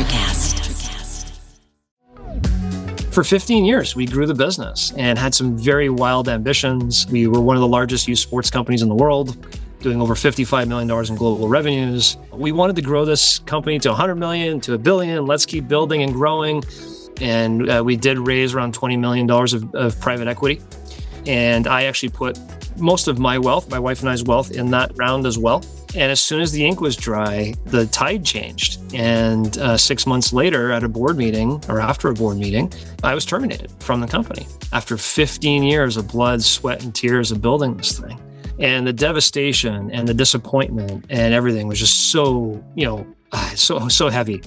NutraCast. For 15 years, we grew the business and had some very wild ambitions. We were one of the largest youth sports companies in the world, doing over $55 million in global revenues. We wanted to grow this company to 100 million, to $1 billion. Let's keep building and growing. And we did raise around $20 million of private equity. And I actually put most of my wealth, my wife and I's wealth, in that round as well. And as soon as the ink was dry, the tide changed. And 6 months later at a board meeting, or after a board meeting, I was terminated from the company after 15 years of blood, sweat, and tears of building this thing. And the devastation and the disappointment and everything was just so, so heavy.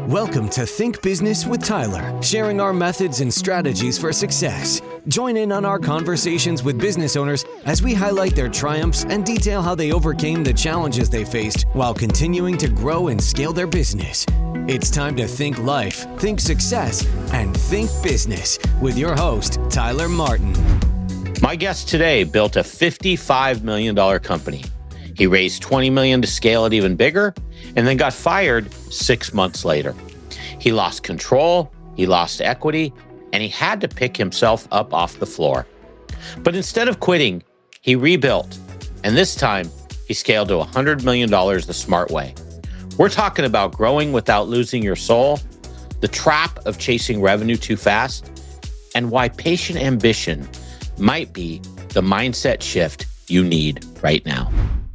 Welcome to Think Business with Tyler, sharing our methods and strategies for success. Join in on our conversations with business owners as we highlight their triumphs and detail how they overcame the challenges they faced while continuing to grow and scale their business. It's time to think life, think success, and think business with your host, Tyler Martin. My guest today built a $55 million company. He raised $20 million to scale it even bigger, and then got fired 6 months later. He lost control, he lost equity, and he had to pick himself up off the floor. But instead of quitting, he rebuilt, and this time he scaled to $100 million the smart way. We're talking about growing without losing your soul, the trap of chasing revenue too fast, and why patient ambition might be the mindset shift you need right now.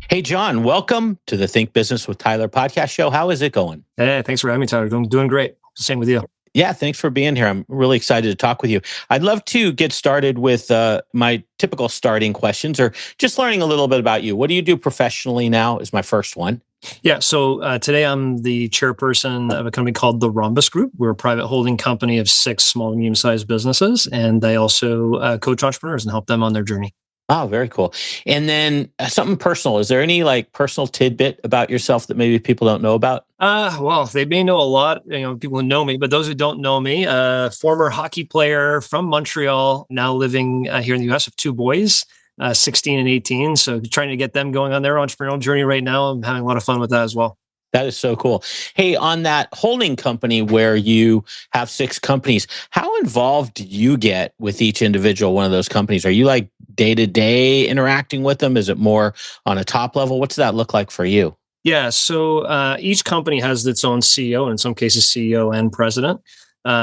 Hey, John, welcome to the Think Business with Tyler podcast show. How is it going? Hey, thanks for having me, Tyler. Doing great. Same with you. Yeah, thanks for being here. I'm really excited to talk with you. I'd love to get started with my typical starting questions, or just learning a little bit about you. What do you do professionally now is my first one. Yeah, so today I'm the chairperson of a company called the Rhombus Group. We're a private holding company of 6 small and medium-sized businesses, and I also coach entrepreneurs and help them on their journey. Oh, very cool. And then something personal. Is there any personal tidbit about yourself that maybe people don't know about? Well, they may know a lot, people who know me, but those who don't know me, former hockey player from Montreal, now living here in the US, with 2 boys, 16 and 18. So trying to get them going on their entrepreneurial journey right now. I'm having a lot of fun with that as well. That is so cool. Hey, on that holding company where you have 6 companies, how involved do you get with each individual one of those companies? Are you day-to-day interacting with them? Is it more on a top level? What's that look like for you? Yeah, so each company has its own CEO, and in some cases, CEO and president.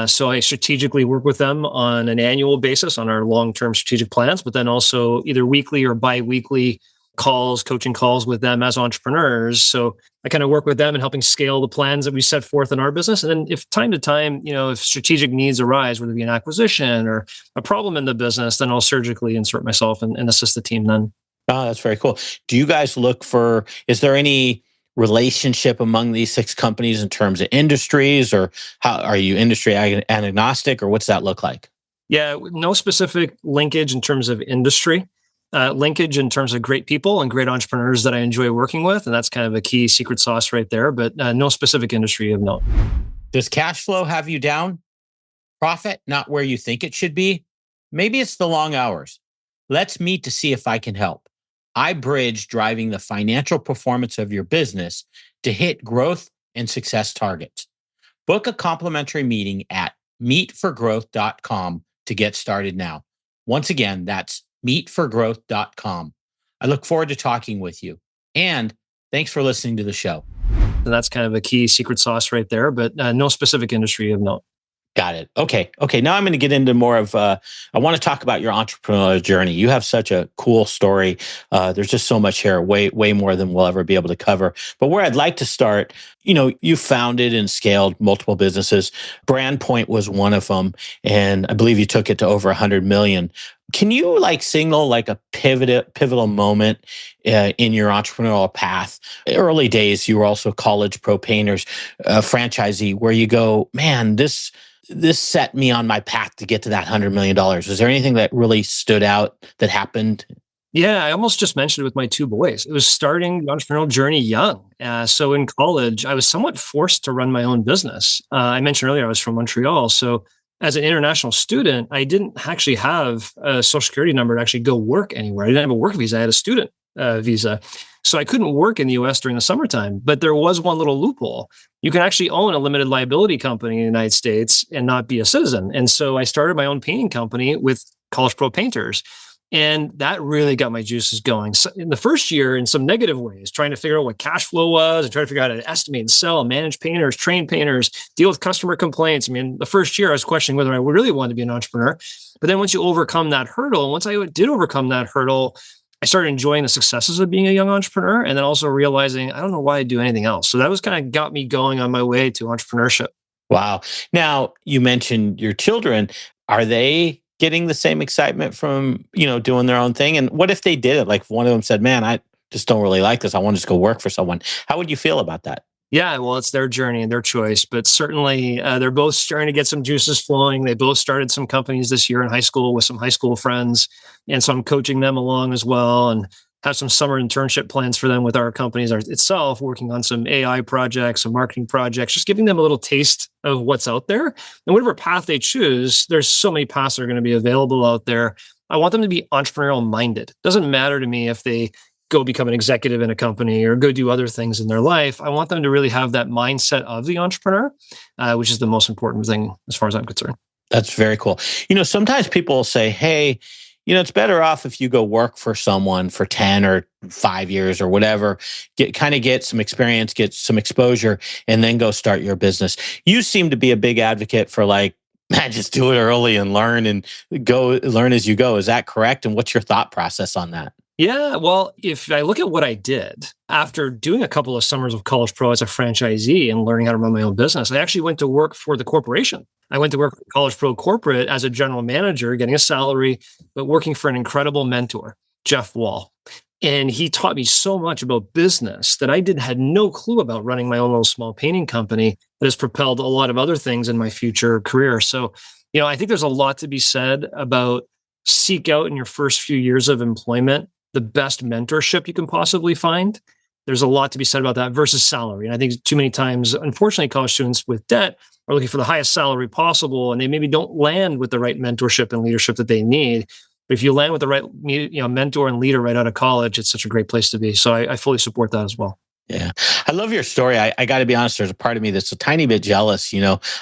So I strategically work with them on an annual basis on our long-term strategic plans, but then also either weekly or bi-weekly coaching calls with them as entrepreneurs. So I kind of work with them in helping scale the plans that we set forth in our business. And then if time to time, if strategic needs arise, whether it be an acquisition or a problem in the business, then I'll surgically insert myself and assist the team then. Oh, that's very cool. Do you guys is there any relationship among these 6 companies in terms of industries, or how are you industry agnostic, or what's that look like? Yeah, no specific linkage in terms of industry. Linkage in terms of great people and great entrepreneurs that I enjoy working with. And that's kind of a key secret sauce right there, but no specific industry of note. Does cash flow have you down? Profit, not where you think it should be? Maybe it's the long hours. Let's meet to see if I can help. I bridge driving the financial performance of your business to hit growth and success targets. Book a complimentary meeting at meetforgrowth.com to get started now. Once again, that's meetforgrowth.com. I look forward to talking with you. And thanks for listening to the show. And that's kind of a key secret sauce right there, but no specific industry of note. Got it. Okay. Now I'm going to get into more of, I want to talk about your entrepreneurial journey. You have such a cool story. There's just so much here, way more than we'll ever be able to cover. But where I'd like to start, you founded and scaled multiple businesses. BrandPoint was one of them. And I believe you took it to over 100 million. Can you signal a pivotal moment in your entrepreneurial path? Early days, you were also college pro painters, franchisee, where you go, man, this set me on my path to get to that $100 million. Was there anything that really stood out that happened? Yeah, I almost just mentioned it with my 2 boys. It was starting the entrepreneurial journey young. So in college, I was somewhat forced to run my own business. I mentioned earlier, I was from Montreal. So as an international student, I didn't actually have a social security number to actually go work anywhere. I didn't have a work visa. I had a student visa. So I couldn't work in the US during the summertime, but there was one little loophole. You can actually own a limited liability company in the United States and not be a citizen. And so I started my own painting company with College Pro painters. And that really got my juices going. So in the first year, in some negative ways, trying to figure out what cash flow was and trying to figure out how to estimate and sell, manage painters, train painters, deal with customer complaints. I mean, the first year I was questioning whether I really wanted to be an entrepreneur. But then once you overcome that hurdle, and once I did overcome that hurdle, I started enjoying the successes of being a young entrepreneur and then also realizing I don't know why I'd do anything else. So that was kind of got me going on my way to entrepreneurship. Wow. Now, you mentioned your children. Are they getting the same excitement from, doing their own thing? And what if they did it? Like if one of them said, man, I just don't really like this. I want to just go work for someone. How would you feel about that? Yeah, well, it's their journey and their choice, but certainly they're both starting to get some juices flowing. They both started some companies this year in high school with some high school friends. And so I'm coaching them along as well and have some summer internship plans for them with our companies itself, working on some AI projects, some marketing projects, just giving them a little taste of what's out there. And whatever path they choose, there's so many paths that are going to be available out there. I want them to be entrepreneurial minded. It doesn't matter to me if they go become an executive in a company or go do other things in their life. I want them to really have that mindset of the entrepreneur, which is the most important thing as far as I'm concerned. That's very cool. Sometimes people will say, hey, it's better off if you go work for someone for 10 or 5 years or whatever, get some experience, get some exposure, and then go start your business. You seem to be a big advocate for man, just do it early and learn as you go. Is that correct? And what's your thought process on that? Yeah, well, if I look at what I did after doing a couple of summers of College Pro as a franchisee and learning how to run my own business, I actually went to work for the corporation. I went to work for College Pro corporate as a general manager, getting a salary, but working for an incredible mentor, Jeff Wall. And he taught me so much about business that I had no clue about running my own little small painting company that has propelled a lot of other things in my future career. So, I think there's a lot to be said about seek out in your first few years of employment the best mentorship you can possibly find. There's a lot to be said about that versus salary. And I think too many times, unfortunately, college students with debt are looking for the highest salary possible, and they maybe don't land with the right mentorship and leadership that they need. But if you land with the right mentor and leader right out of college, it's such a great place to be. So I fully support that as well. Yeah. I love your story. I got to be honest, there's a part of me that's a tiny bit jealous.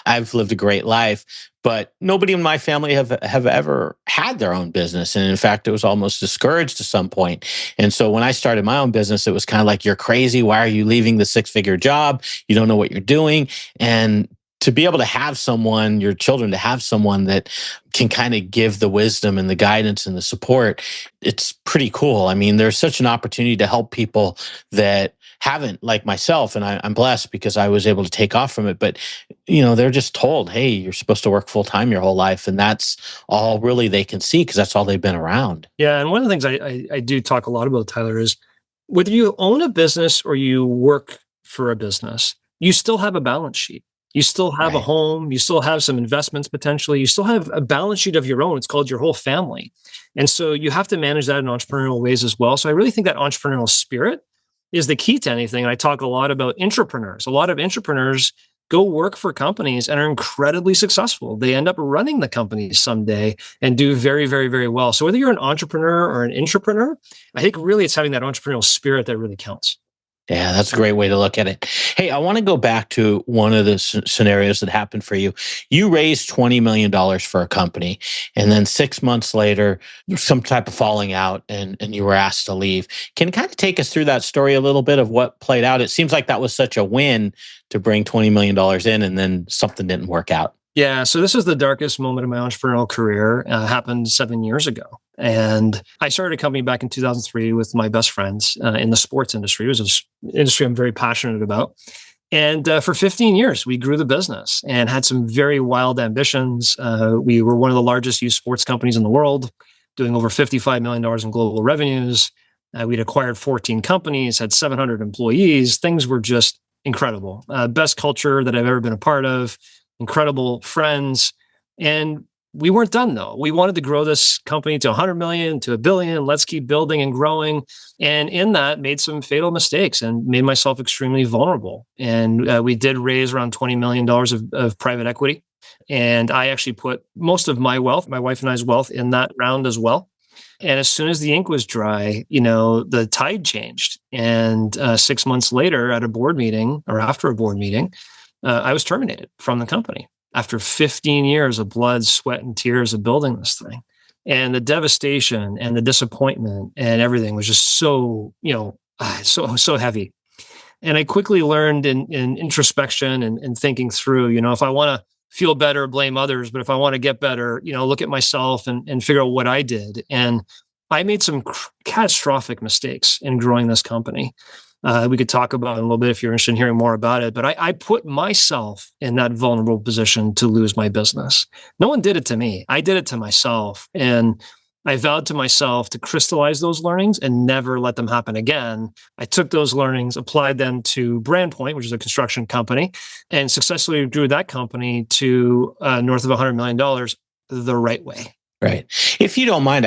I've lived a great life, but nobody in my family have ever had their own business. And in fact, it was almost discouraged at some point. And so when I started my own business, it was kind of like, you're crazy. Why are you leaving the 6-figure job? You don't know what you're doing. And to be able to have someone, your children, to have someone that can kind of give the wisdom and the guidance and the support, it's pretty cool. I mean, there's such an opportunity to help people that haven't, like myself, and I'm blessed because I was able to take off from it. But, they're just told, hey, you're supposed to work full time your whole life. And that's all really they can see because that's all they've been around. Yeah. And one of the things I do talk a lot about, Tyler, is whether you own a business or you work for a business, you still have a balance sheet. You still have a home. You still have some investments potentially. You still have a balance sheet of your own. It's called your whole family. And so you have to manage that in entrepreneurial ways as well. So I really think that entrepreneurial spirit is the key to anything. And I talk a lot about intrapreneurs. A lot of intrapreneurs go work for companies and are incredibly successful. They end up running the companies someday and do very, very, very well. So whether you're an entrepreneur or an intrapreneur, I think really it's having that entrepreneurial spirit that really counts. Yeah, that's a great way to look at it. Hey, I want to go back to one of the scenarios that happened for you. You raised $20 million for a company, and then 6 months later, some type of falling out, and you were asked to leave. Can you kind of take us through that story a little bit of what played out? It seems like that was such a win to bring $20 million in, and then something didn't work out. Yeah, so this is the darkest moment of my entrepreneurial career. Happened 7 years ago. And I started a company back in 2003 with my best friends in the sports industry. It was an industry I'm very passionate about. And for 15 years, we grew the business and had some very wild ambitions. We were one of the largest youth sports companies in the world, doing over $55 million in global revenues. We'd acquired 14 companies, had 700 employees. Things were just incredible. Best culture that I've ever been a part of. Incredible friends. And we weren't done though. We wanted to grow this company to 100 million, to 1 billion. Let's keep building and growing. And in that, made some fatal mistakes and made myself extremely vulnerable. And we did raise around $20 million of private equity. And I actually put most of my wealth, my wife and I's wealth, in that round as well. And as soon as the ink was dry, the tide changed. And 6 months later at a board meeting or after a board meeting, I was terminated from the company after 15 years of blood, sweat, and tears of building this thing. And the devastation and the disappointment and everything was just so, so heavy. And I quickly learned in introspection and thinking through, if I want to feel better, blame others, but if I want to get better, look at myself and figure out what I did. And I made some catastrophic mistakes in growing this company. We could talk about it a little bit if you're interested in hearing more about it, but I put myself in that vulnerable position to lose my business. No one did it to me. I did it to myself. And I vowed to myself to crystallize those learnings and never let them happen again. I took those learnings, applied them to BrandPoint, which is a construction company, and successfully grew that company to north of $100 million the right way. Right. If you don't mind,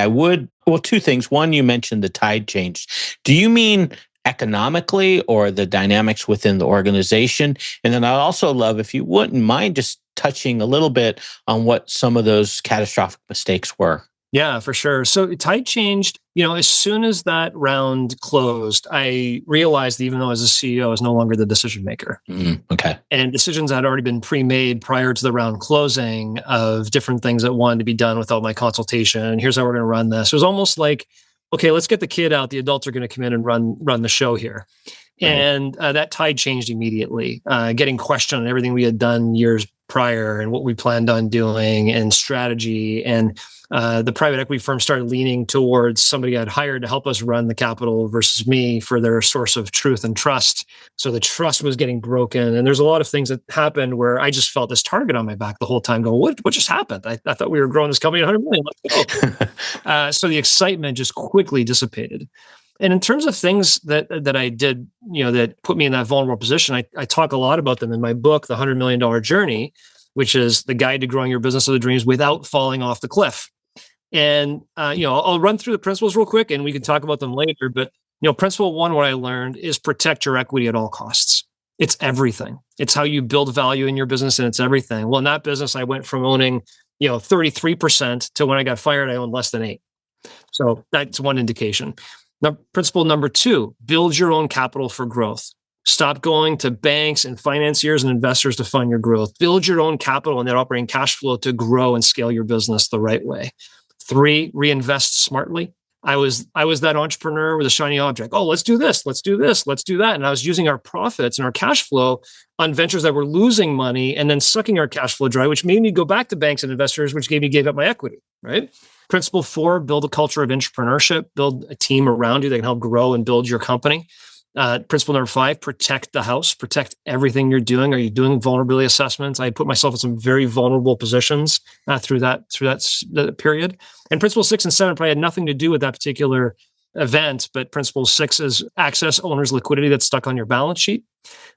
two things. One, you mentioned the tide changed. Do you mean economically or the dynamics within the organization? And then I'd also love if you wouldn't mind just touching a little bit on what some of those catastrophic mistakes were. Yeah, for sure. So tide changed, as soon as that round closed, I realized that even though as a CEO, I was no longer the decision maker. Okay. And decisions had already been pre-made prior to the round closing of different things that wanted to be done without my consultation. And here's how we're going to run this. It was almost like, okay, let's get the kid out. The adults are going to come in and run the show here. Right. And that tide changed immediately, getting questioned on everything we had done years prior and what we planned on doing and strategy. And the private equity firm started leaning towards somebody I'd hired to help us run the capital versus me for their source of truth and trust. So the trust was getting broken. And there's a lot of things that happened where I just felt this target on my back the whole time going, what just happened? I thought we were growing this company at 100 million. Let's go. So the excitement just quickly dissipated. And in terms of things that I did, that put me in that vulnerable position, I talk a lot about them in my book, The $100 Million Journey, which is the guide to growing your business of the dreams without falling off the cliff. And, I'll run through the principles real quick and we can talk about them later. But, principle one, what I learned is protect your equity at all costs. It's everything. It's how you build value in your business and it's everything. Well, in that business, I went from owning, 33% to when I got fired, I owned less than 8%. So that's one indication. Now, principle number two, build your own capital for growth. Stop going to banks and financiers and investors to fund your growth. Build your own capital and net operating cash flow to grow and scale your business the right way. 3, reinvest smartly. I was that entrepreneur with a shiny object. Oh, let's do this, let's do this, let's do that. And I was using our profits and our cash flow on ventures that were losing money and then sucking our cash flow dry, which made me go back to banks and investors, which gave up my equity, right? Principle 4, build a culture of entrepreneurship, build a team around you that can help grow and build your company. Principle number 5, protect the house, protect everything you're doing. Are you doing vulnerability assessments? I put myself in some very vulnerable positions through that period. And principle 6 and 7 probably had nothing to do with that particular event, but principle 6 is access owner's liquidity that's stuck on your balance sheet.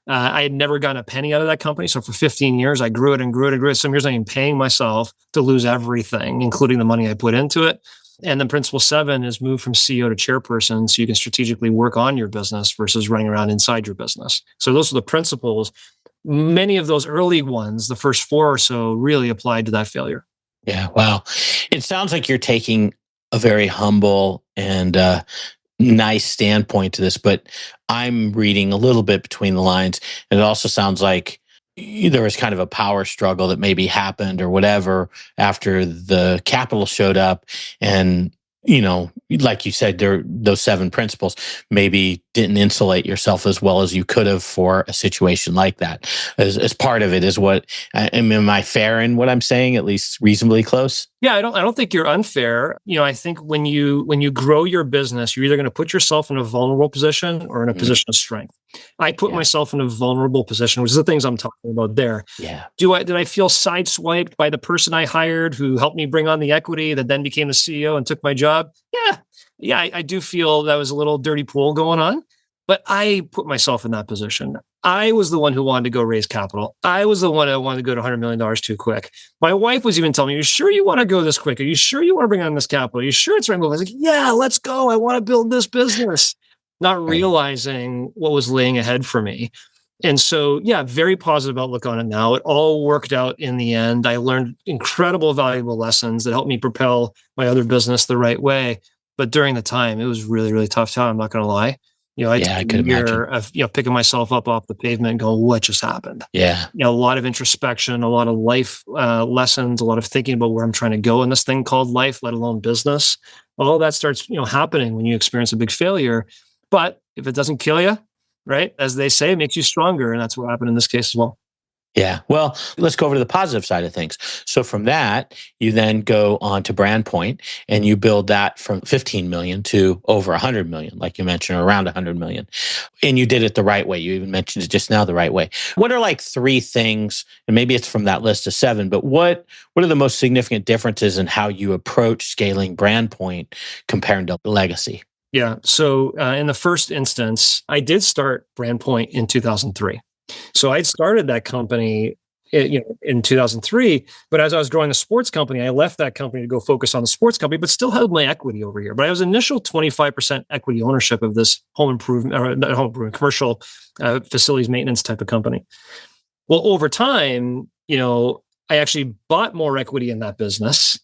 I had never gotten a penny out of that company. So for 15 years, I grew it and grew it and grew it. Some years I am paying myself to lose everything, including the money I put into it. And then principle 7 is move from CEO to chairperson so you can strategically work on your business versus running around inside your business. So those are the principles. Many of those early ones, the first 4 or so, really applied to that failure. Yeah, wow. It sounds like you're taking a very humble and nice standpoint to this, but I'm reading a little bit between the lines. And it also sounds like there was kind of a power struggle that maybe happened or whatever after the capital showed up. And, like you said, those 7 principles maybe didn't insulate yourself as well as you could have for a situation like that. As part of it is what, am I fair in what I'm saying, at least reasonably close? Yeah, I don't think you're unfair. I think when you grow your business, you're either going to put yourself in a vulnerable position or in a position of strength. I put myself in a vulnerable position, which is the things I'm talking about there. Yeah. Did I feel sideswiped by the person I hired who helped me bring on the equity that then became the CEO and took my job? Yeah, I do feel that was a little dirty pool going on, but I put myself in that position. I was the one who wanted to go raise capital. I was the one that wanted to go to $100 million too quick. My wife was even telling me, "Are you sure you want to go this quick? Are you sure you want to bring on this capital? Are you sure it's right move?" I was like, "Yeah, let's go. I want to build this business." Not realizing what was laying ahead for me. And so, yeah, very positive outlook on it now. It all worked out in the end. I learned incredible, valuable lessons that helped me propel my other business the right way. But during the time, it was really, really tough time. I'm not going to lie. I took Yeah, I a could year imagine. of, picking myself up off the pavement and going, what just happened? Yeah. A lot of introspection, a lot of life lessons, a lot of thinking about where I'm trying to go in this thing called life, let alone business. All that starts, happening when you experience a big failure. But if it doesn't kill you, right, as they say, it makes you stronger, and that's what happened in this case as well. Yeah. Well, let's go over to the positive side of things. So from that, you then go on to Brandpoint and you build that from 15 million to over 100 million, like you mentioned, or around 100 million. And you did it the right way. You even mentioned it just now the right way. What are like three things, and maybe it's from that list of seven, but what are the most significant differences in how you approach scaling Brandpoint compared to legacy? Yeah. So in the first instance, I did start Brandpoint in 2003. So I'd started that company, in 2003. But as I was growing the sports company, I left that company to go focus on the sports company, but still held my equity over here. But I was initial 25% equity ownership of this home improvement, or not home improvement, commercial facilities maintenance type of company. Well, over time, I actually bought more equity in that business.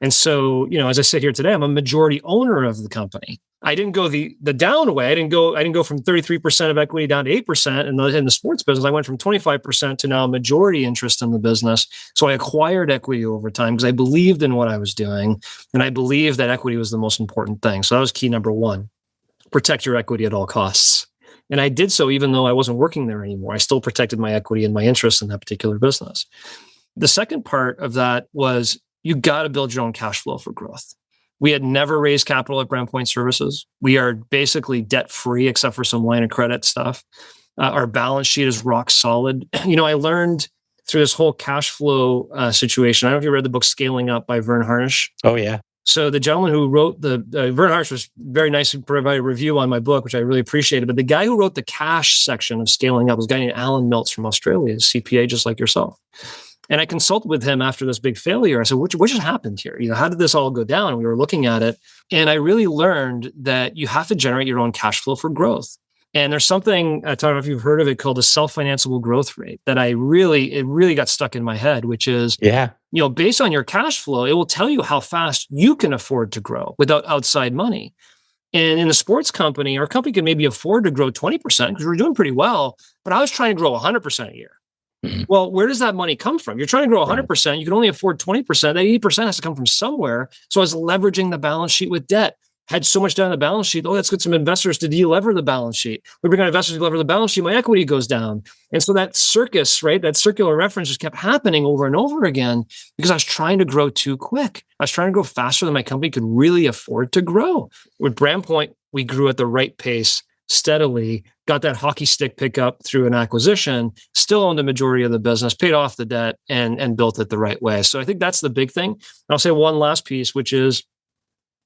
And so, as I sit here today, I'm a majority owner of the company. I didn't go the down way. I didn't go from 33% of equity down to 8% in the sports business. I went from 25% to now a majority interest in the business. So I acquired equity over time because I believed in what I was doing. And I believed that equity was the most important thing. So that was key number one. Protect your equity at all costs. And I did so even though I wasn't working there anymore. I still protected my equity and my interest in that particular business. The second part of that was you got to build your own cash flow for growth. We had never raised capital at Brandpoint Services. We are basically debt free except for some line of credit stuff. Our balance sheet is rock solid. I learned through this whole cash flow situation. I don't know if you read the book Scaling Up by Vern Harnish. Oh, yeah. So the gentleman who wrote Vern Harnish was very nice to provide a review on my book, which I really appreciated. But the guy who wrote the cash section of Scaling Up was a guy named Alan Milts from Australia, a CPA just like yourself. And I consulted with him after this big failure. I said, what just happened here? How did this all go down? And we were looking at it. And I really learned that you have to generate your own cash flow for growth. And there's something, I don't know if you've heard of it, called the self-financeable growth rate that it really got stuck in my head, which is, Yeah. Based on your cash flow, it will tell you how fast you can afford to grow without outside money. And in the sports company, our company can maybe afford to grow 20% because we're doing pretty well, but I was trying to grow 100% a year. Mhm. Well, where does that money come from? You're trying to grow 100%. You can only afford 20%. That 80% has to come from somewhere. So I was leveraging the balance sheet with debt. Had so much down the balance sheet. Oh, let's get some investors to delever the balance sheet. We bring on investors to delever the balance sheet. My equity goes down. And so that circus, right? That circular reference just kept happening over and over again because I was trying to grow too quick. I was trying to grow faster than my company could really afford to grow. With Brandpoint, we grew at the right pace, steadily, got that hockey stick pickup through an acquisition, still owned the majority of the business, paid off the debt, and built it the right way. So I think that's the big thing. And I'll say one last piece, which is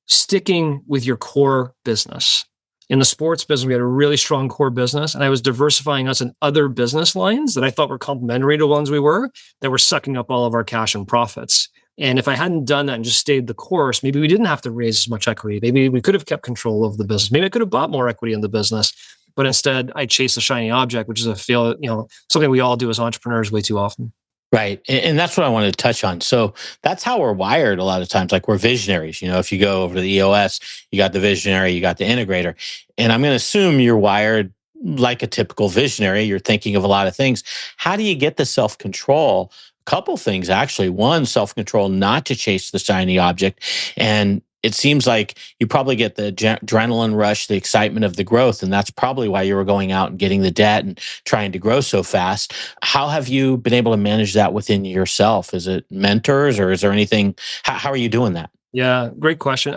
sticking with your core business. In the sports business, we had a really strong core business, and I was diversifying us in other business lines that I thought were complementary to ones we were, that were sucking up all of our cash and profits. And if I hadn't done that and just stayed the course, maybe we didn't have to raise as much equity. Maybe we could have kept control of the business. Maybe I could have bought more equity in the business. But instead, I chased the shiny object, which is something we all do as entrepreneurs way too often. Right. And that's what I wanted to touch on. So that's how we're wired a lot of times. Like we're visionaries. If you go over to the EOS, you got the visionary, you got the integrator. And I'm going to assume you're wired like a typical visionary. You're thinking of a lot of things. How do you get the self-control? Couple things, actually. One, self-control not to chase the shiny object. And it seems like you probably get the adrenaline rush, the excitement of the growth. And that's probably why you were going out and getting the debt and trying to grow so fast. How have you been able to manage that within yourself? Is it mentors or is there anything? How are you doing that? Yeah, great question.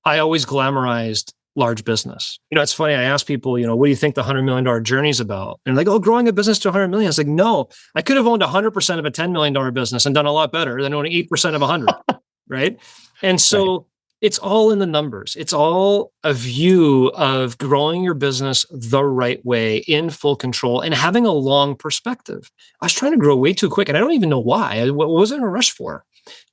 I always glamorized large business. It's funny. I ask people, what do you think the $100 million journey is about? And like, oh, growing a business to 100 million. It's like, no, I could have owned 100% of a $10 million business and done a lot better than owning 8% of 100, right? And so, right. It's all in the numbers. It's all a view of growing your business the right way in full control and having a long perspective. I was trying to grow way too quick and I don't even know why. What was I in a rush for?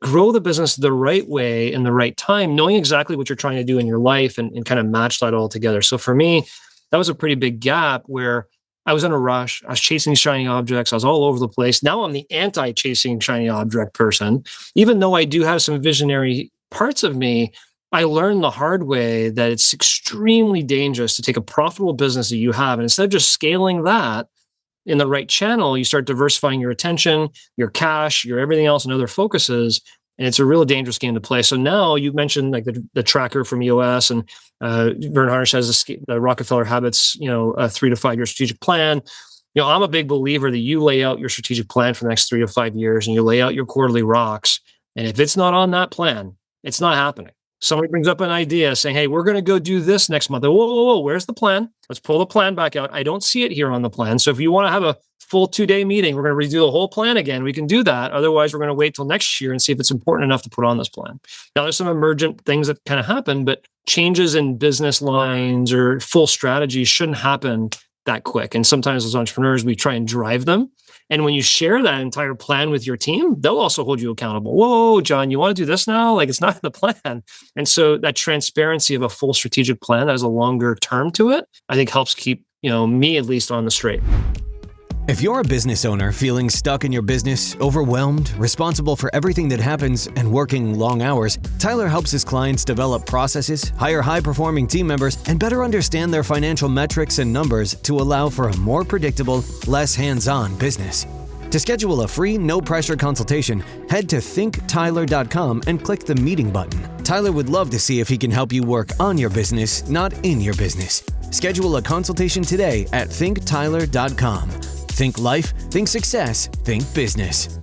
Grow the business the right way in the right time, knowing exactly what you're trying to do in your life and kind of match that all together. So for me, that was a pretty big gap where I was in a rush. I was chasing shiny objects. I was all over the place. Now I'm the anti-chasing shiny object person. Even though I do have some visionary parts of me, I learned the hard way that it's extremely dangerous to take a profitable business that you have, and instead of just scaling that in the right channel, you start diversifying your attention, your cash, your everything else, and other focuses. And it's a real dangerous game to play. So now you mentioned like the tracker from EOS, and Vern Harnish has the Rockefeller Habits, a 3 to 5 year strategic plan. I'm a big believer that you lay out your strategic plan for the next 3 to 5 years, and you lay out your quarterly rocks. And if it's not on that plan, it's not happening. Somebody brings up an idea saying, hey, we're going to go do this next month. Whoa, where's the plan? Let's pull the plan back out. I don't see it here on the plan. So if you want to have a full 2-day meeting, we're going to redo the whole plan again. We can do that. Otherwise, we're going to wait till next year and see if it's important enough to put on this plan. Now, there's some emergent things that kind of happen, but changes in business lines or full strategies shouldn't happen that quick. And sometimes as entrepreneurs, we try and drive them. And when you share that entire plan with your team, they'll also hold you accountable. Whoa, John, you want to do this now? Like, it's not in the plan. And so that transparency of a full strategic plan that has a longer term to it, I think helps keep, me at least on the straight. If you're a business owner feeling stuck in your business, overwhelmed, responsible for everything that happens, and working long hours, Tyler helps his clients develop processes, hire high-performing team members, and better understand their financial metrics and numbers to allow for a more predictable, less hands-on business. To schedule a free, no-pressure consultation, head to thinktyler.com and click the meeting button. Tyler would love to see if he can help you work on your business, not in your business. Schedule a consultation today at thinktyler.com. Think life, think success, think business.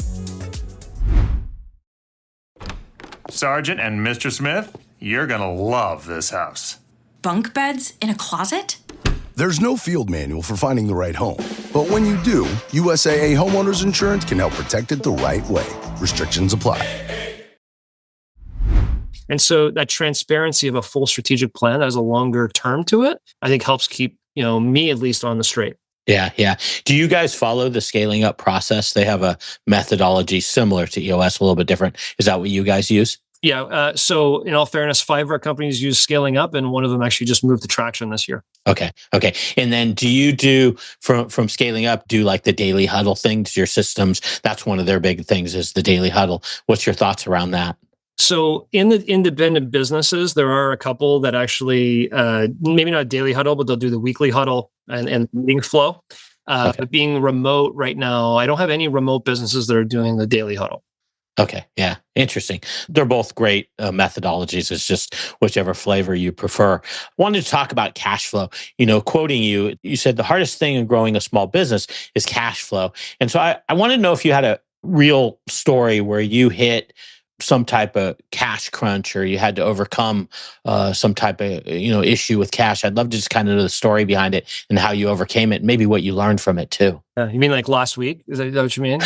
Sergeant and Mr. Smith, you're gonna love this house. Bunk beds in a closet? There's no field manual for finding the right home. But when you do, USAA Homeowners Insurance can help protect it the right way. Restrictions apply. And so that transparency of a full strategic plan that has a longer term to it, I think helps keep, me at least on the straight. Yeah. Do you guys follow the scaling up process? They have a methodology similar to EOS, a little bit different. Is that what you guys use? Yeah. So in all fairness, 5 of our companies use scaling up, and one of them actually just moved to traction this year. Okay. And then do you do from scaling up, do like the daily huddle thing to your systems? That's one of their big things is the daily huddle. What's your thoughts around that? So in the independent businesses, there are a couple that actually, maybe not a daily huddle, but they'll do the weekly huddle and meeting flow. Okay. But being remote right now, I don't have any remote businesses that are doing the daily huddle. Okay. Yeah. Interesting. They're both great methodologies. It's just whichever flavor you prefer. Wanted to talk about cash flow. Quoting you, you said the hardest thing in growing a small business is cash flow. And so I want to know if you had a real story where you hit some type of cash crunch or you had to overcome some type of issue with cash. I'd love to just kind of know the story behind it and how you overcame it, and maybe what you learned from it too. You mean like last week? Is that what you mean?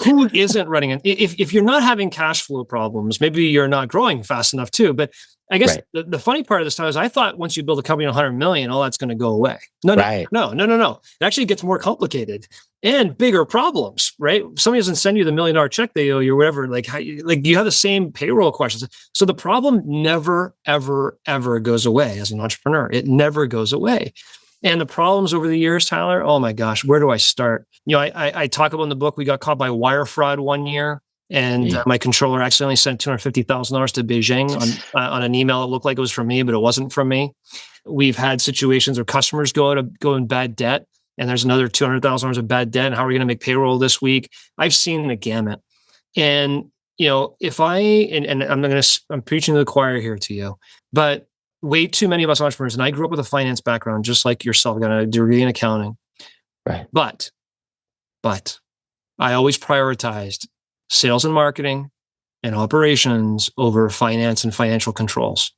Who isn't running it? If you're not having cash flow problems, maybe you're not growing fast enough too. But I guess the funny part of this time is I thought once you build a company of 100 million, all that's going to go away. No. It actually gets more complicated and bigger problems, right? Somebody doesn't send you the $1 million check they owe you or whatever. Like you have the same payroll questions. So the problem never, ever, ever goes away as an entrepreneur. It never goes away. And the problems over the years, Tyler, oh my gosh, where do I start? I talk about in the book, we got caught by wire fraud one year. And my controller accidentally sent $250,000 to Beijing on an email that looked like it was from me, but it wasn't from me. We've had situations where customers go in bad debt, and there's another $200,000 of bad debt. And how are we going to make payroll this week? I've seen the gamut. And if I'm preaching to the choir here to you, but way too many of us entrepreneurs, and I grew up with a finance background, just like yourself, got a degree in accounting. Right. But I always prioritized sales and marketing and operations over finance and financial controls.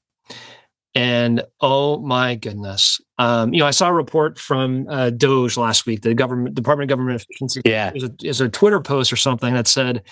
And oh my goodness, I saw a report from DOGE last week, the Department of Government Efficiency. Yeah, is a Twitter post or something that said,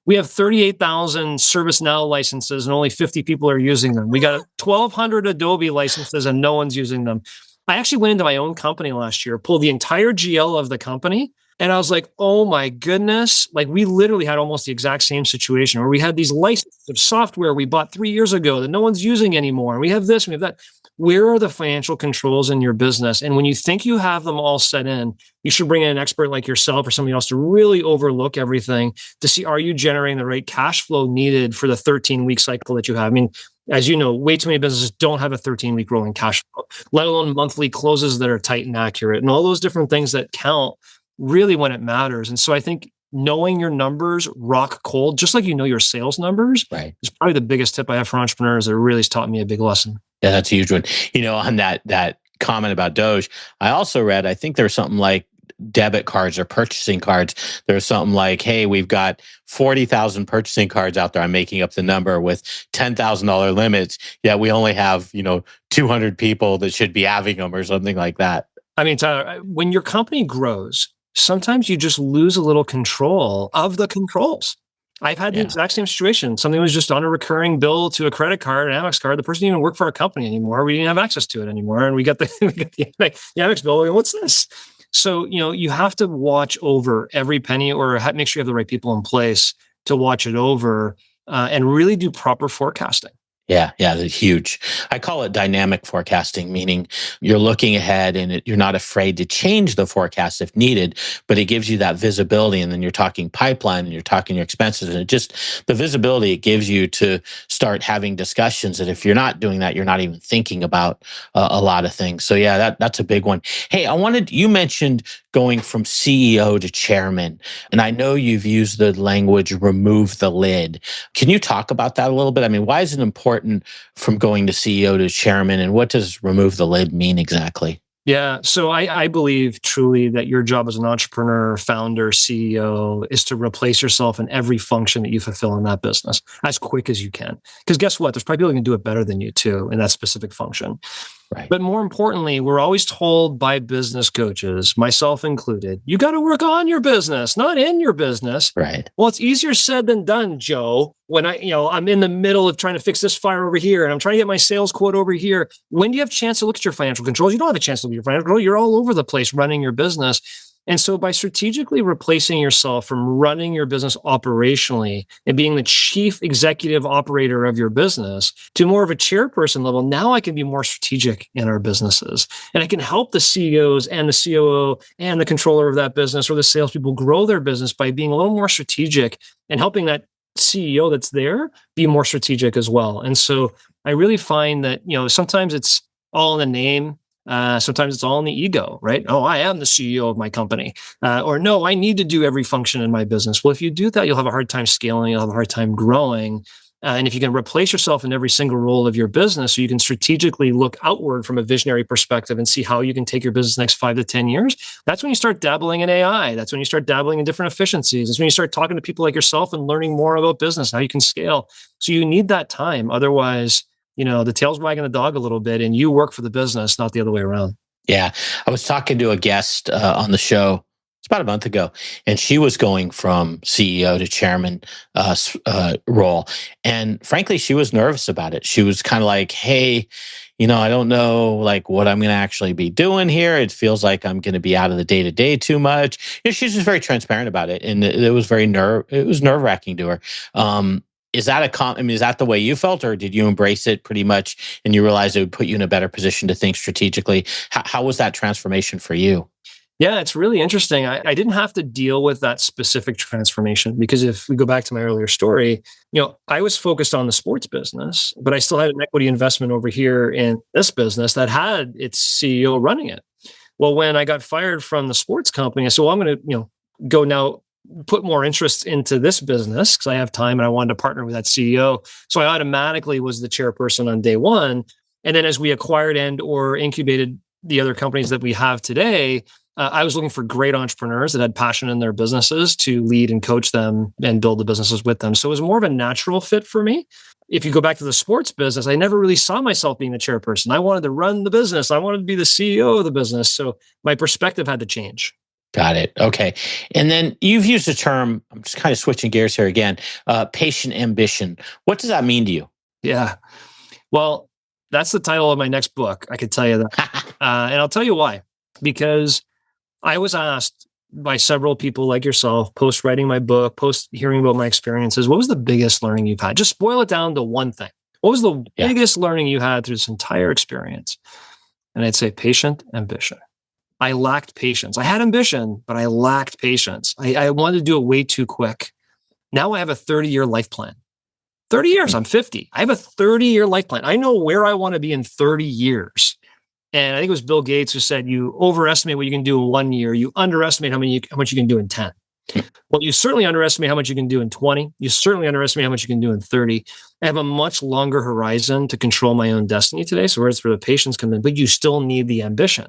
we have 38,000 ServiceNow licenses and only 50 people are using them. We got 1,200 Adobe licenses and no one's using them. I actually went into my own company last year, pulled the entire GL of the company, and I was like, oh my goodness, like we literally had almost the exact same situation where we had these licenses of software we bought 3 years ago that no one's using anymore. And we have this, and we have that. where are the financial controls in your business? And when you think you have them all set in, you should bring in an expert like yourself or somebody else to really overlook everything to see, are you generating the right cash flow needed for the 13-week cycle that you have? I mean, as you know, way too many businesses don't have a 13-week rolling cash flow, let alone monthly closes that are tight and accurate and all those different things that count really when it matters. And so I think knowing your numbers rock cold, just like you know your sales numbers, Right. is probably the biggest tip I have for entrepreneurs that really has taught me a big lesson. Yeah, that's a huge one. On that comment about Doge, I also read, I think there's something like debit cards or purchasing cards. There's something like, hey, we've got 40,000 purchasing cards out there. I'm making up the number with $10,000 limits. Yet we only have, 200 people that should be having them or something like that. I mean, Tyler, when your company grows, sometimes you just lose a little control of the controls. I've had the exact same situation. Something was just on a recurring bill to a credit card, an Amex card. The person didn't even work for our company anymore. We didn't have access to it anymore. And we got the Amex bill. Like, what's this? So, you have to watch over every penny or make sure you have the right people in place to watch it over and really do proper forecasting. Yeah, that's huge. I call it dynamic forecasting, meaning you're looking ahead and you're not afraid to change the forecast if needed, but it gives you that visibility. And then you're talking pipeline and you're talking your expenses, and the visibility it gives you to start having discussions that if you're not doing that, you're not even thinking about a lot of things. So yeah, that's a big one. Hey, you mentioned going from CEO to chairman, and I know you've used the language remove the lid. Can you talk about that a little bit? I mean, why is it important from going to CEO to chairman, and what does remove the lid mean exactly? Yeah. So I believe truly that your job as an entrepreneur, founder, CEO is to replace yourself in every function that you fulfill in that business as quick as you can. Because guess what? There's probably people who can do it better than you too in that specific function. Right. But more importantly, we're always told by business coaches, myself included, you got to work on your business, not in your business. Right. Well, it's easier said than done, Joe. When I'm in the middle of trying to fix this fire over here and I'm trying to get my sales quote over here. When do you have a chance to look at your financial controls? You don't have a chance to look at your financial controls. You're all over the place running your business. And so by strategically replacing yourself from running your business operationally and being the chief executive operator of your business to more of a chairperson level, now I can be more strategic in our businesses. And I can help the CEOs and the COO and the controller of that business or the salespeople grow their business by being a little more strategic and helping that CEO that's there be more strategic as well. And so I really find that, sometimes it's all in the name. Sometimes it's all in the ego, right? Oh, I am the CEO of my company. Or no, I need to do every function in my business. Well, if you do that, you'll have a hard time scaling. You'll have a hard time growing. And if you can replace yourself in every single role of your business, so you can strategically look outward from a visionary perspective and see how you can take your business next 5 to 10 years, that's when you start dabbling in AI. That's when you start dabbling in different efficiencies. That's when you start talking to people like yourself and learning more about business, how you can scale. So you need that time. Otherwise, the tail's wagging the dog a little bit and you work for the business, not the other way around. Yeah. I was talking to a guest on the show. It's about a month ago, and she was going from CEO to chairman role. And frankly, she was nervous about it. She was kind of like, hey, I don't know like what I'm going to actually be doing here. It feels like I'm going to be out of the day-to-day too much. She's just very transparent about it. And it was nerve-wracking to her. Is that is that the way you felt, or did you embrace it pretty much and you realized it would put you in a better position to think strategically? How was that transformation for you? Yeah, it's really interesting. I didn't have to deal with that specific transformation because if we go back to my earlier story, I was focused on the sports business, but I still had an equity investment over here in this business that had its CEO running it. Well, when I got fired from the sports company, I said, well, I'm going to, go now put more interest into this business because I have time and I wanted to partner with that CEO. So I automatically was the chairperson on day one. And then as we acquired and or incubated the other companies that we have today, I was looking for great entrepreneurs that had passion in their businesses to lead and coach them and build the businesses with them. So it was more of a natural fit for me. If you go back to the sports business, I never really saw myself being the chairperson. I wanted to run the business. I wanted to be the CEO of the business. So my perspective had to change. Got it. Okay. And then you've used the term, I'm just kind of switching gears here again, patient ambition. What does that mean to you? Yeah. Well, that's the title of my next book. I could tell you that. And I'll tell you why. Because I was asked by several people like yourself, post writing my book, post hearing about my experiences, what was the biggest learning you've had? Just boil it down to one thing. What was the Yeah. biggest learning you had through this entire experience? And I'd say patient ambition. I lacked patience. I had ambition, but I lacked patience. I wanted to do it way too quick. Now I have a 30-year life plan. 30 years, I'm 50. I have a 30-year life plan. I know where I want to be in 30 years. And I think it was Bill Gates who said, you overestimate what you can do in 1 year. You underestimate how much you can do in 10. Well, you certainly underestimate how much you can do in 20. You certainly underestimate how much you can do in 30. I have a much longer horizon to control my own destiny today. So where's where the patience comes in, but you still need the ambition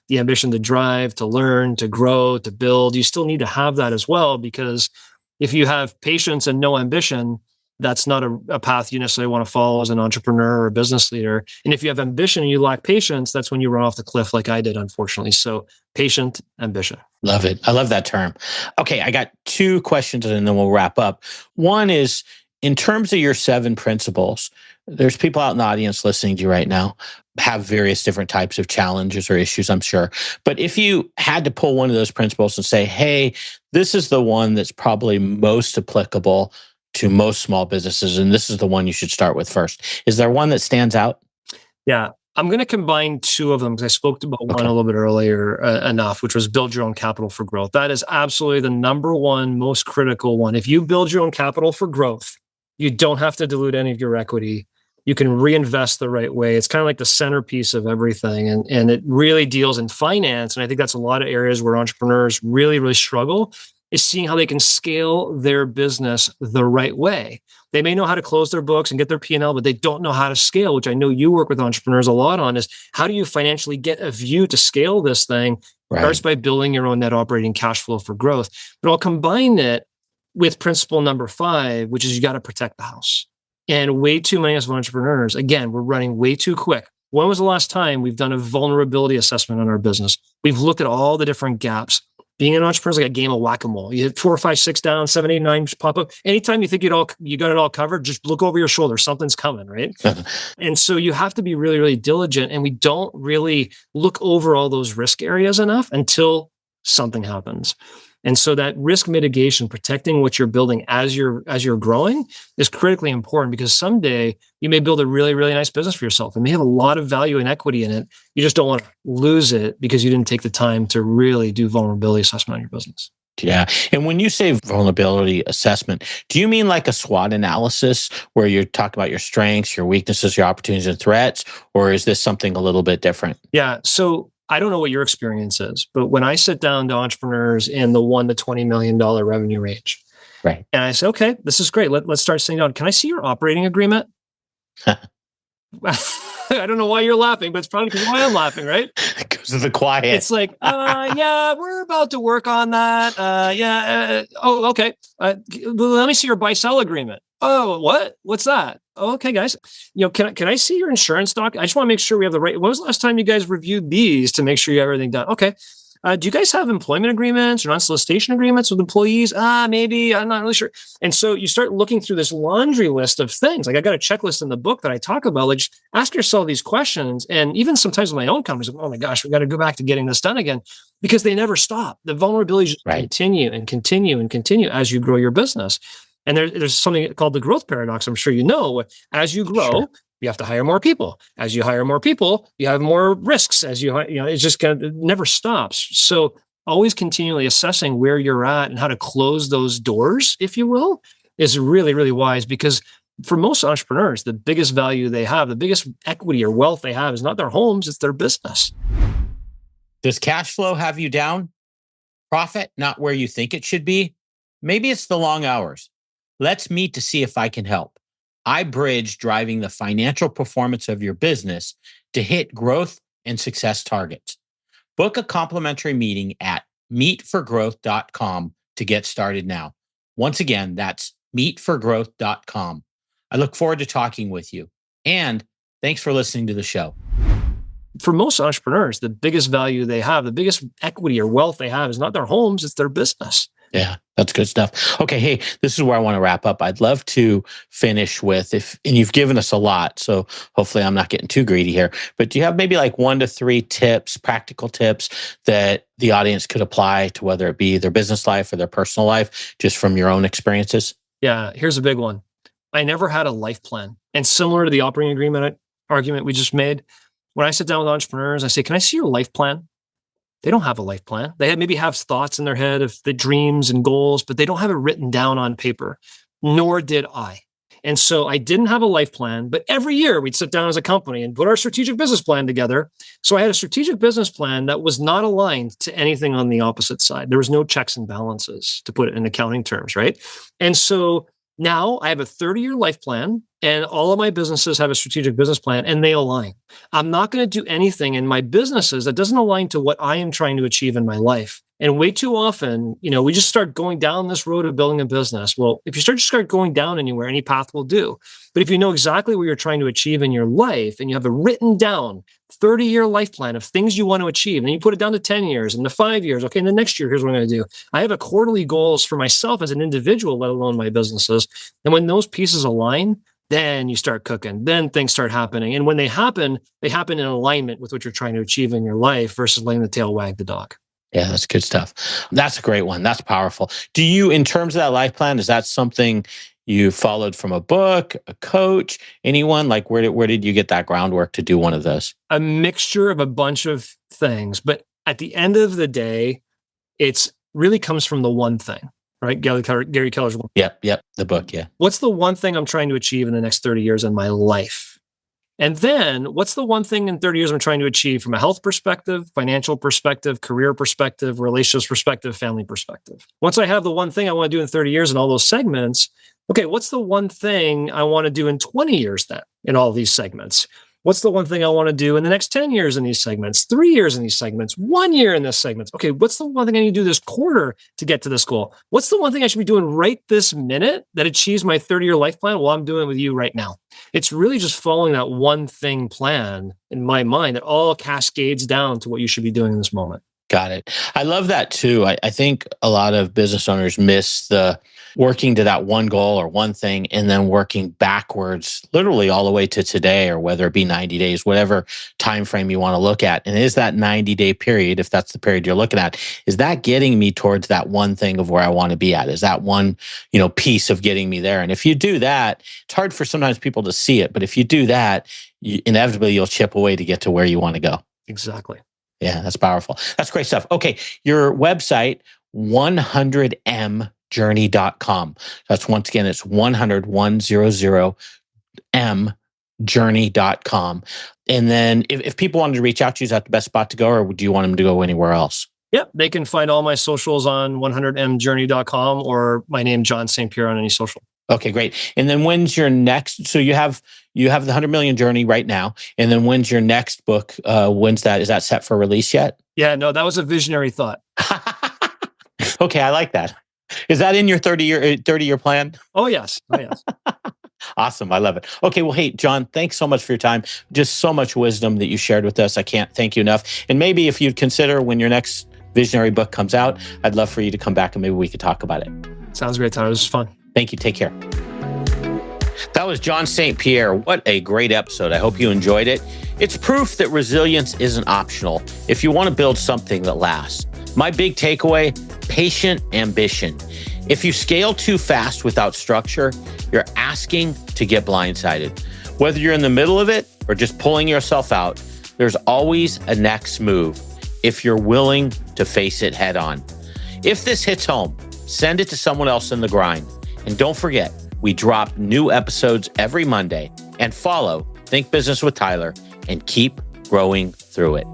to drive, to learn, to grow, to build. You still need to have that as well, because if you have patience and no ambition, that's not a path you necessarily want to follow as an entrepreneur or a business leader. And if you have ambition and you lack patience, that's when you run off the cliff like I did, unfortunately. So patient ambition. Love it. I love that term. Okay, I got 2 questions and then we'll wrap up. One is, in terms of your 7 principles, there's people out in the audience listening to you right now, have various different types of challenges or issues, I'm sure. But if you had to pull one of those principles and say, hey, this is the one that's probably most applicable to most small businesses, and this is the one you should start with first, is there one that stands out? Yeah. I'm going to combine 2 of them because I spoke about one a little bit earlier enough, which was build your own capital for growth. That is absolutely the number one, most critical one. If you build your own capital for growth, you don't have to dilute any of your equity. You can reinvest the right way. It's kind of like the centerpiece of everything. And it really deals in finance. And I think that's a lot of areas where entrepreneurs really, really struggle, is seeing how they can scale their business the right way. They may know how to close their books and get their P&L, but they don't know how to scale, which I know you work with entrepreneurs a lot on, is how do you financially get a view to scale this thing? Right. Starts by building your own net operating cash flow for growth. But I'll combine it with principle number 5, which is you got to protect the house. And way too many of us entrepreneurs, again, we're running way too quick. When was the last time we've done a vulnerability assessment on our business? We've looked at all the different gaps. Being an entrepreneur is like a game of whack-a-mole. You hit 4, 5, 6 down, 7, 8, 9 pop up. Anytime you think you got it all covered, just look over your shoulder. Something's coming, right? And so you have to be really, really diligent. And we don't really look over all those risk areas enough until something happens. And so that risk mitigation, protecting what you're building as you're growing, is critically important, because someday you may build a really, really nice business for yourself. It may have a lot of value and equity in it. You just don't want to lose it because you didn't take the time to really do vulnerability assessment on your business. Yeah. And when you say vulnerability assessment, do you mean like a SWOT analysis where you're talking about your strengths, your weaknesses, your opportunities and threats? Or is this something a little bit different? Yeah. So I don't know what your experience is, but when I sit down to entrepreneurs in the $1 to $20 million revenue range, right, and I say, okay, this is great. Let's start sitting down. Can I see your operating agreement? I don't know why you're laughing, but it's probably because why I'm laughing, right? Because of the quiet. It's like, yeah, we're about to work on that. Oh, okay. Let me see your buy-sell agreement. Oh, what? What's that? Oh, okay, guys. Can I see your insurance doc? I just want to make sure we have the right. When was the last time you guys reviewed these to make sure you have everything done? Okay. Do you guys have employment agreements or non-solicitation agreements with employees? Maybe. I'm not really sure. And so you start looking through this laundry list of things. Like I got a checklist in the book that I talk about. Like, just ask yourself these questions. And even sometimes with my own companies, like, oh my gosh, we got to go back to getting this done again, because they never stop. The vulnerabilities just continue and continue and continue as you grow your business. And there's something called the growth paradox. I'm sure you know. As you grow, you have to hire more people. As you hire more people, you have more risks. As it's just it never stops. So always continually assessing where you're at and how to close those doors, if you will, is really, really wise. Because for most entrepreneurs, the biggest value they have, the biggest equity or wealth they have is not their homes, it's their business. Does cash flow have you down? Profit not where you think it should be? Maybe it's the long hours. Let's meet to see if I can help. I bridge driving the financial performance of your business to hit growth and success targets. Book a complimentary meeting at meetforgrowth.com to get started now. Once again, that's meetforgrowth.com. I look forward to talking with you. And thanks for listening to the show. For most entrepreneurs, the biggest value they have, the biggest equity or wealth they have is not their homes, it's their business. Yeah, that's good stuff. Okay, hey, this is where I want to wrap up. I'd love to finish with, and you've given us a lot, so hopefully I'm not getting too greedy here, but do you have maybe like 1 to 3 tips, practical tips that the audience could apply to whether it be their business life or their personal life, just from your own experiences? Yeah, here's a big one. I never had a life plan. And similar to the operating agreement argument we just made, when I sit down with entrepreneurs, I say, can I see your life plan? They don't have a life plan. They maybe have thoughts in their head of the dreams and goals, but they don't have it written down on paper, nor did I. And so I didn't have a life plan, but every year we'd sit down as a company and put our strategic business plan together. So I had a strategic business plan that was not aligned to anything on the opposite side. There was no checks and balances, to put it in accounting terms, right? And so now I have a 30-year life plan, and all of my businesses have a strategic business plan, and they align. I'm not going to do anything in my businesses that doesn't align to what I am trying to achieve in my life. And way too often, we just start going down this road of building a business. Well, if you start going down anywhere, any path will do. But if you know exactly what you're trying to achieve in your life, and you have a written down 30-year life plan of things you want to achieve, and you put it down to 10 years and to 5 years. Okay, and the next year, here's what I'm going to do. I have a quarterly goals for myself as an individual, let alone my businesses. And when those pieces align, then you start cooking. Then things start happening. And when they happen in alignment with what you're trying to achieve in your life versus letting the tail wag the dog. Yeah, that's good stuff. That's a great one. That's powerful. Do you, in terms of that life plan, is that something you followed from a book, a coach, anyone? Like where did you get that groundwork to do one of those? A mixture of a bunch of things. But at the end of the day, it's really comes from the one thing, right? Gary Keller's one. Yep. The book, yeah. What's the one thing I'm trying to achieve in the next 30 years in my life? And then what's the one thing in 30 years I'm trying to achieve from a health perspective, financial perspective, career perspective, relationships perspective, family perspective? Once I have the one thing I want to do in 30 years in all those segments, okay, what's the one thing I want to do in 20 years then in all these segments? What's the one thing I want to do in the next 10 years in these segments, 3 years in these segments, 1 year in this segment? Okay, what's the one thing I need to do this quarter to get to this goal? What's the one thing I should be doing right this minute that achieves my 30-year life plan? Well, I'm doing it with you right now. It's really just following that one thing plan in my mind that all cascades down to what you should be doing in this moment. Got it. I love that too. I think a lot of business owners miss the working to that one goal or one thing and then working backwards, literally all the way to today, or whether it be 90 days, whatever time frame you want to look at. And is that 90-day period, if that's the period you're looking at, is that getting me towards that one thing of where I want to be at? Is that one, piece of getting me there? And if you do that, it's hard for sometimes people to see it, but if you do that, inevitably you'll chip away to get to where you want to go. Exactly. Yeah, that's powerful. That's great stuff. Okay, your website, 100mjourney.com. That's once again, it's 100mjourney.com. And then if people wanted to reach out to you, is that the best spot to go, or do you want them to go anywhere else? Yep, they can find all my socials on 100mjourney.com or my name, John St. Pierre, on any social. Okay, great. And then when's your next? So you have the 100 million journey right now, and then when's your next book? When's that? Is that set for release yet? Yeah, no, that was a visionary thought. Okay, I like that. Is that in your 30-year plan? Oh yes. Awesome. I love it. Okay, well, hey, John, thanks so much for your time. Just so much wisdom that you shared with us. I can't thank you enough. And maybe if you'd consider when your next visionary book comes out, I'd love for you to come back and maybe we could talk about it. Sounds great, Tyler. This was fun. Thank you. Take care. That was John St. Pierre. What a great episode. I hope you enjoyed it. It's proof that resilience isn't optional if you want to build something that lasts. My big takeaway, patient ambition. If you scale too fast without structure, you're asking to get blindsided. Whether you're in the middle of it or just pulling yourself out, there's always a next move if you're willing to face it head on. If this hits home, send it to someone else in the grind. And don't forget, we drop new episodes every Monday. And follow Think Business with Tyler and keep growing through it.